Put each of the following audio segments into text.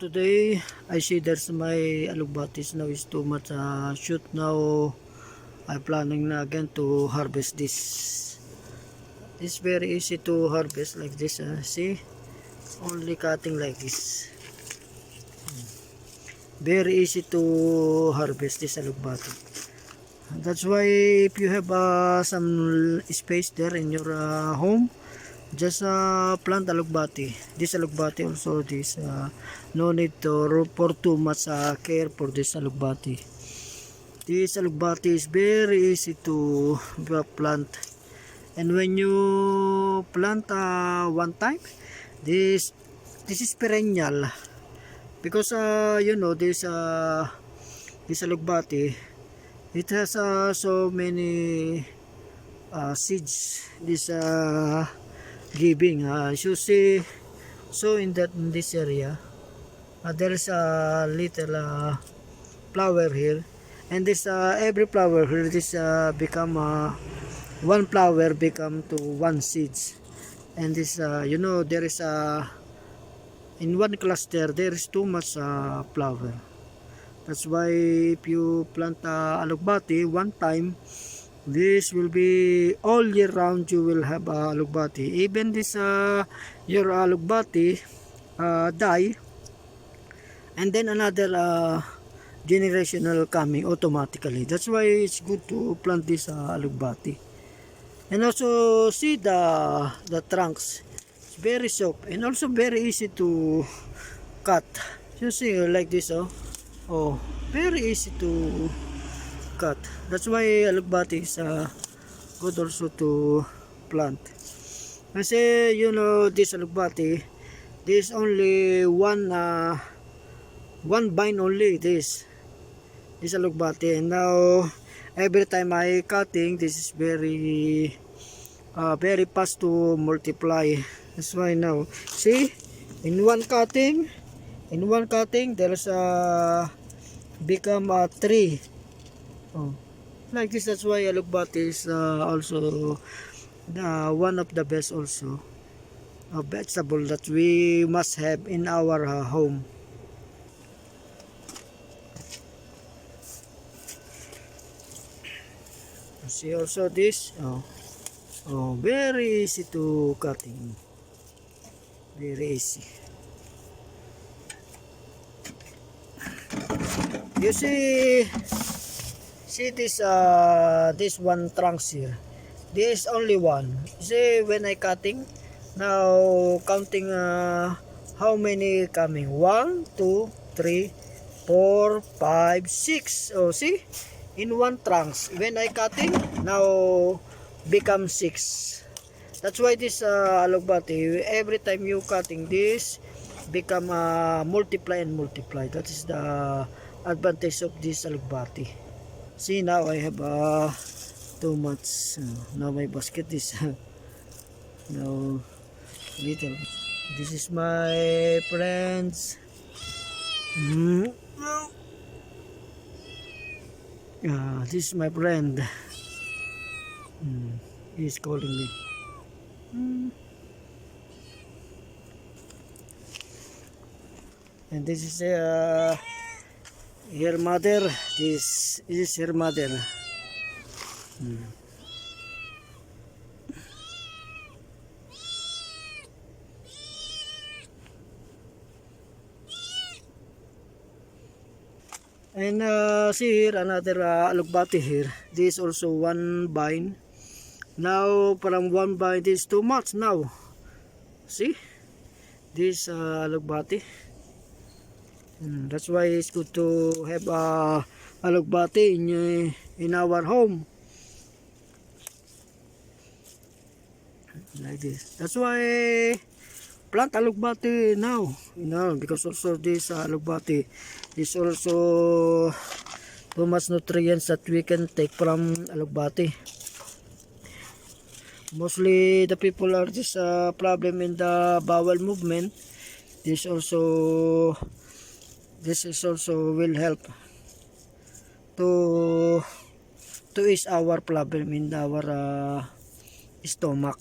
Today I see there's my alugbatis now is too much shoot. Now I'm planning na again to harvest this. It's very easy to harvest like this. See, only cutting like this. Very easy to harvest this alugbati. That's why if you have some space there in your home, just plant alugbati. This alugbati also, this no need to for too much care for this alugbati. This alugbati is very easy to plant, and when you plant one time, this is perennial, because you know this alugbati, it has so many seeds. This giving as you see, so in this area there is a little flower here, and this every flower here, this become one flower become to one seeds. And this you know, there is in one cluster there is too much flower. That's why if you plant alugbati one time, this will be all year round. You will have alugbati. Even this your alugbati die, and then another generational coming automatically. That's why it's good to plant this alugbati. And also see the trunks. It's very soft and also very easy to cut. You see like this, oh, very easy to cut. That's why alugbati is good also to plant. Kasi you know, this alugbati, this only one vine only, this alugbati. And now every time I cutting, this is very fast to multiply. That's why now see, in one cutting there's become tree. Oh, like this. That's why alugbati is also one of the best also vegetable that we must have in our home. See also this, oh, very easy to cutting, very easy. You see this one trunks here, this only one. See, when I cutting now, counting how many coming, 1 2 3 4 5 6. Oh, see, in one trunks when I cutting now become 6. That's why this alugbati, every time you cutting this become multiply and multiply. That is the advantage of this alugbati. See, now I have too much. Now my basket is now little. This is my friends. This is my friend. He's calling me. And this is her mother. This is her mother. And see here another alugbati here. This also one vine. Now from one vine, this is too much now. See this alugbati. That's why it's good to have alugbati in our home like this. That's why plant alugbati now, you know, because also this alugbati is also too much nutrients that we can take from alugbati. Mostly the people are just problem in the bowel movement. This is also will help to ease our problem in our stomach.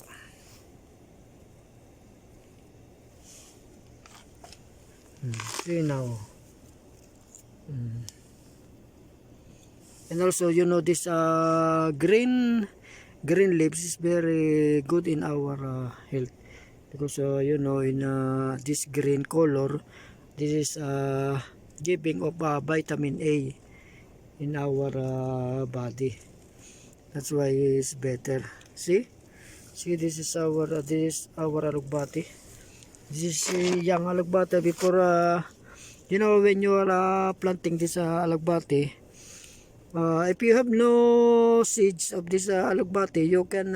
See now. And also, you know, this green leaves is very good in our health, because you know, in this green color, this is giving of vitamin A in our body. That's why it's better. See, this is our alugbati. This is young alugbati. Before you know, when you are planting this alugbati, if you have no seeds of this alugbati, you can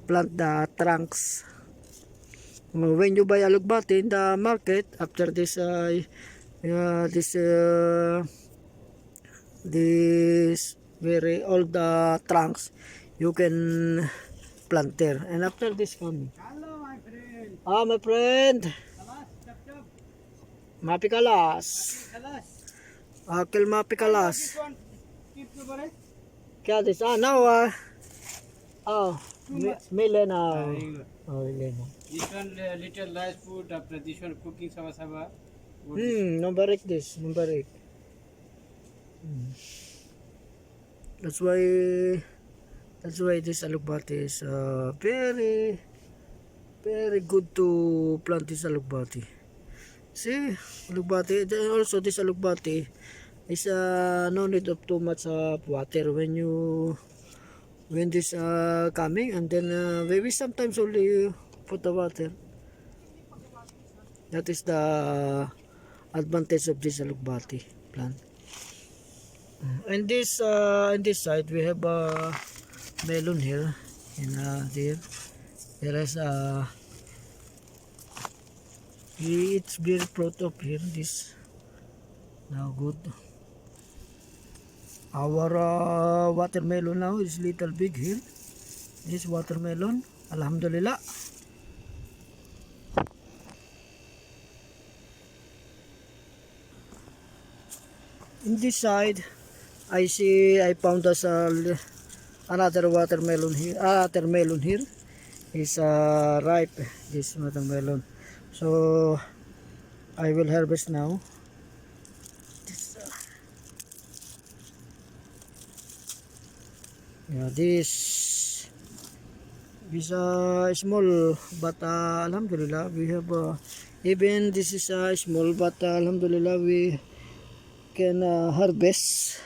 plant the trunks. When you buy alugbati in the market, after this very old trunks, you can plant there. And after this coming. Hello, my friend. My friend. Kalas, chap chap. Mapikalas. Kalas. Akil mapikalas. This one, keep the bari. Kaya this, now, Milena. Very good. Milena. This one little rice food. After this one cooking sama sama. Number 8 this, number 8. That's why this alugbati is very good to plant this alugbati. See, alugbati, also this alugbati is no need of too much water when this coming, and then maybe sometimes only put the water. That is the advantage of this alugbati plant. And this side we have melon here, and there is it's very fruit up here. This now good. Our watermelon now is little big here. This watermelon, alhamdulillah. In this side, I found us another watermelon here. Is ripe, this watermelon. So I will harvest now. This small, but alhamdulillah we have even this is small, but alhamdulillah we can harvest.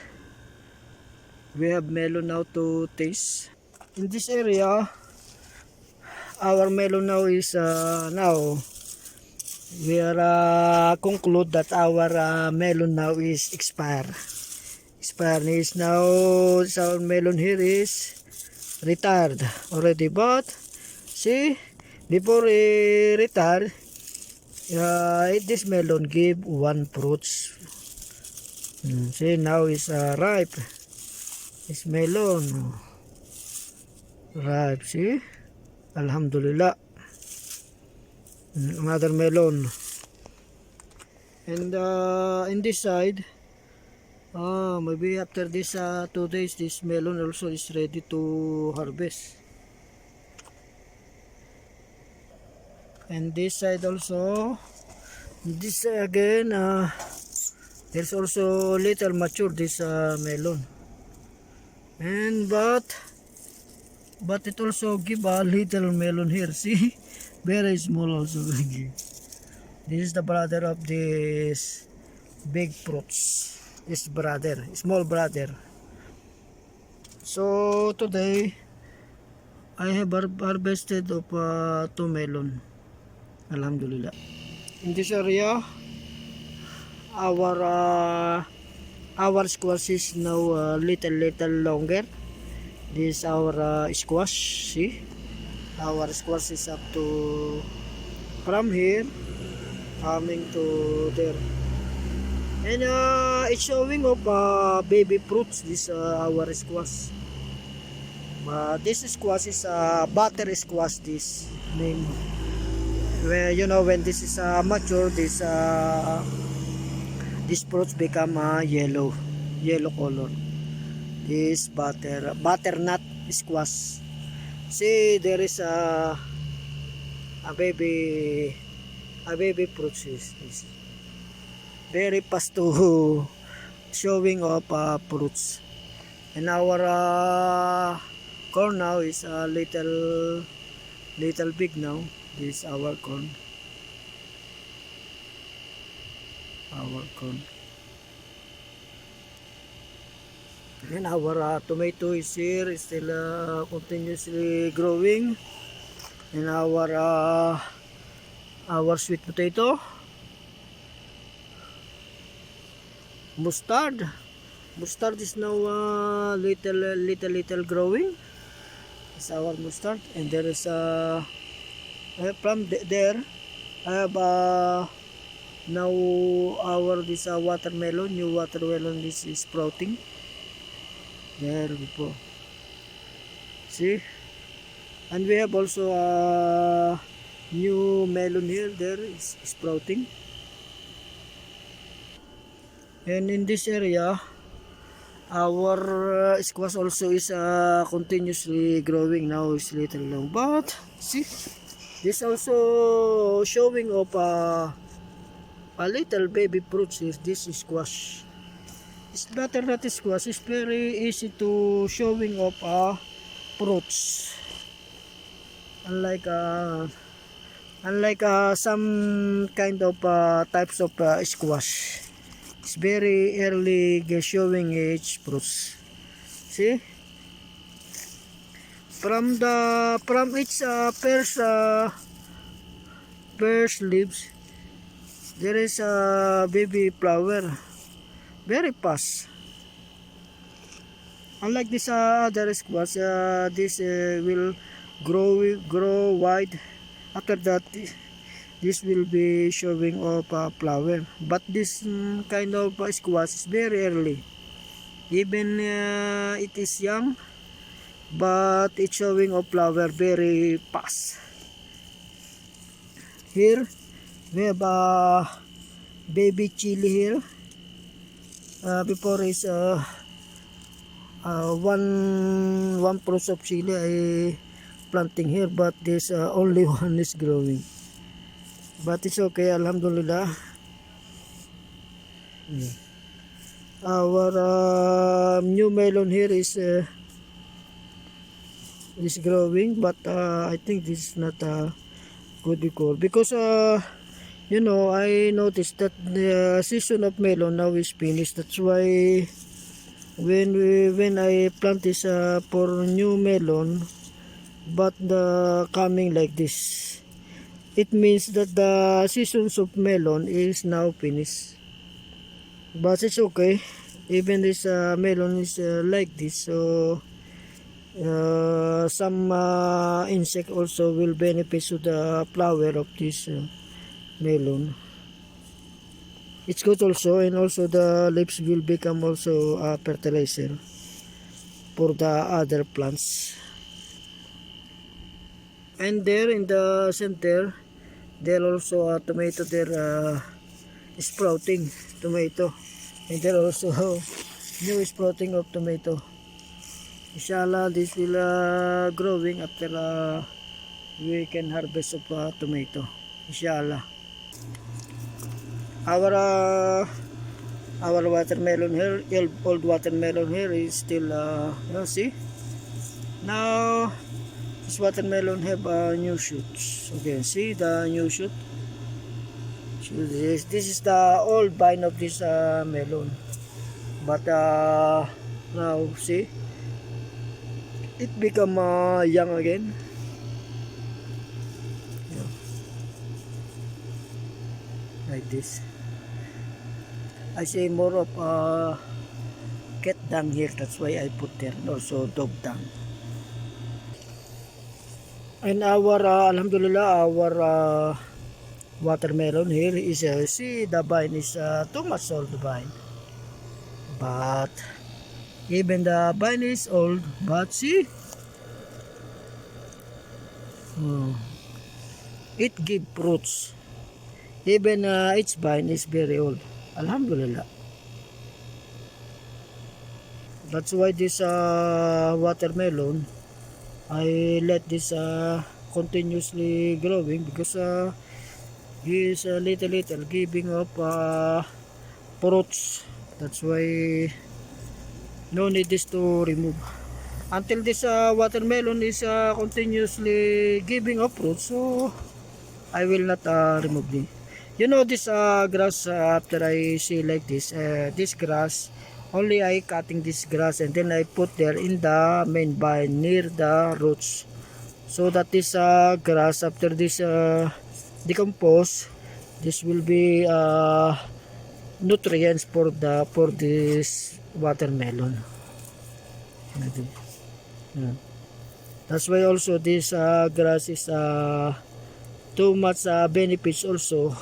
We have melon now to taste. In this area, our melon now is now we are conclude that our melon now is expired is now. Our melon here is retired already, but see, before retire, this melon give one fruits. See, now is ripe. This melon ripe, see, alhamdulillah. Another melon. And in this side, maybe after this 2 days, this melon also is ready to harvest. And this side also, this again, there's also little mature this melon. And but it also give a little melon here. See, very small also. This is the brother of this big fruits. This brother, small brother. So today I have harvested of 2 melon. Alhamdulillah. In this area, our squash is now little longer. This is our squash. See, our squash is up to from here coming to there. And it's showing of baby fruits. This our squash. This squash is butter squash. This name. Where you know when this is mature, this fruits become yellow color. This butternut squash. See, there is a baby a baby fruits is very fast to showing of fruits. And our corn now is a little big now. This is our corn. Our corn. And our tomato is here, is still continuously growing. And our sweet potato, mustard is now little growing. It's our mustard. And there is from there I have now our this watermelon, new watermelon is sprouting. There we go. See, and we have also a new melon here. There is sprouting. And in this area, our squash also is continuously growing. Now it's little long, but see, this also showing of a little baby fruits. Is this squash? It's better that squash is very easy to showing of fruits. Unlike some kind of types of squash. It's very early showing its fruits. See, from its first leaves, there is a baby flower, very fast. Unlike this other squash, this will grow wide. After that, this will be showing of a flower, but this kind of squash is very early. Even it is young, but it's showing of flower very fast. Here we have a baby chili here. Before is one fruit of chili I planting here, but this only one is growing. But it's okay, alhamdulillah. Our new melon here is growing, but I think this is not good because you know, I noticed that the season of melon now is finished. That's why when I plant this for new melon, but the coming like this, it means that the seasons of melon is now finished. But it's okay, even this melon is like this, so some insect also will benefit to the flower of this melon. It's good also, and also the leaves will become also fertilizer for the other plants. And there in the center, there also a tomato there sprouting tomato, and there also new sprouting of tomato. Inshallah this will growing after we can harvest of tomato, inshallah. Our watermelon here, old watermelon here is still you see, now this watermelon have new shoots. Okay, see the new shoot. So this is the old vine of this melon, but now see it become young again. Yeah. Like this. I say more of cat dung here, that's why I put there, and also dog dung. And our alhamdulillah, our watermelon here is see the vine is too much old vine, but even the vine is old, but see it give fruits. Even its vine is very old, alhamdulillah. That's why this watermelon, I let this continuously growing, because Is a little giving of fruits. That's why no need this to remove until this watermelon is continuously giving of fruits. So I will not remove this. You know this grass, after I see like this grass, only I cutting this grass and then I put there in the main vine near the roots, so that this grass after this decompose, this will be nutrients for this watermelon. Yeah. That's why also this grass is too much benefits also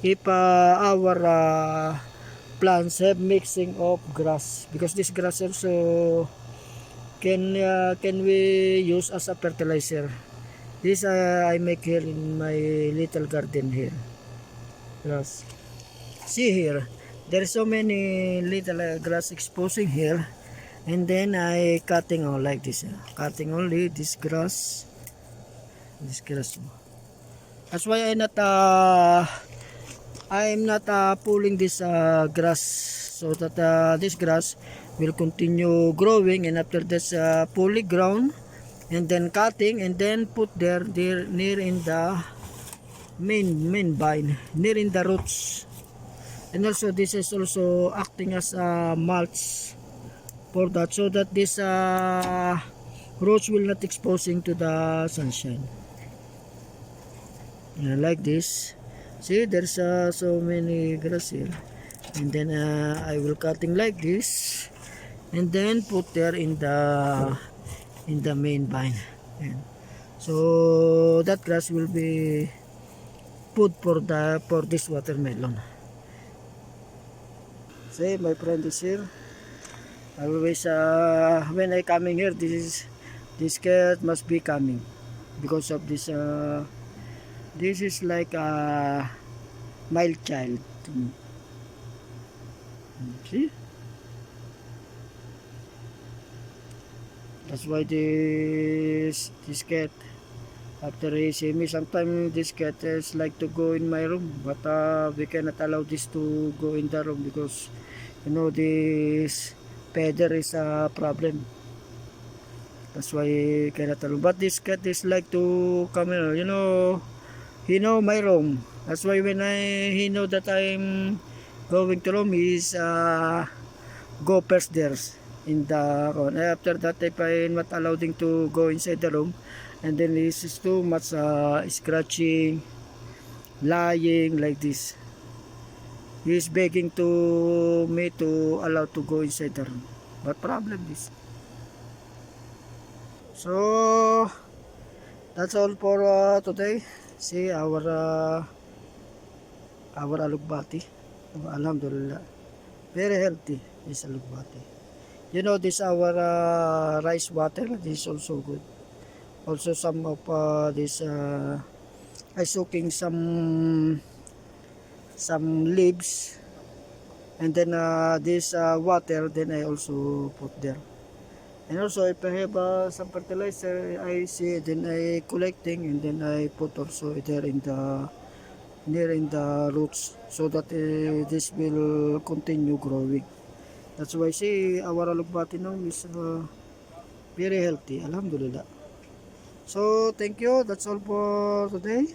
if our plants have mixing of grass, because this grass also can we use as a fertilizer. This I make here in my little garden here. Grass. See here, there are so many little grass exposing here, and then I cutting all like this. Cutting only this grass. This grass. That's why I'm not pulling this grass, so that this grass will continue growing, and after this fully grown, and then cutting and then put there near in the main vine, near in the roots. And also this is also acting as a mulch for that, so that this roots will not exposing to the sunshine. Like this. See, there's so many grass here, and then I will cutting like this and then put there in the main vine. Ayan. So that grass will be food for this watermelon. See, my friend is here. Always when I coming here, this cat must be coming because of this. This is like a mild child to me. See? That's why this cat, after he see me, sometimes this cat is like to go in my room, but we cannot allow this to go in the room because you know this feather is a problem. That's why he cannot allow. But this cat is like to come in, you know. He know my room. That's why when he know that I'm going to room, he's go first there in the room. After that, if I'm not allowed him to go inside the room, and then he's too much scratching, lying like this. He's begging to me to allow to go inside the room. But problem is. So that's all for today. See our alugbati. Alhamdulillah, very healthy this alugbati. You know this our rice water. This is also good. Also some of this I soaking some leaves, and then this water then I also put there. And also if I have some fertilizer I see, then I collecting and then I put also there in the near in the roots, so that this will continue growing. That's why see our alugbati now is very healthy, alhamdulillah. So thank you, that's all for today.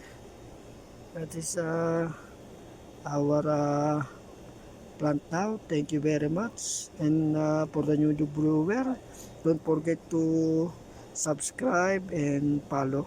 That is our plant now. Thank you very much. And for the new viewer, don't forget to subscribe and follow.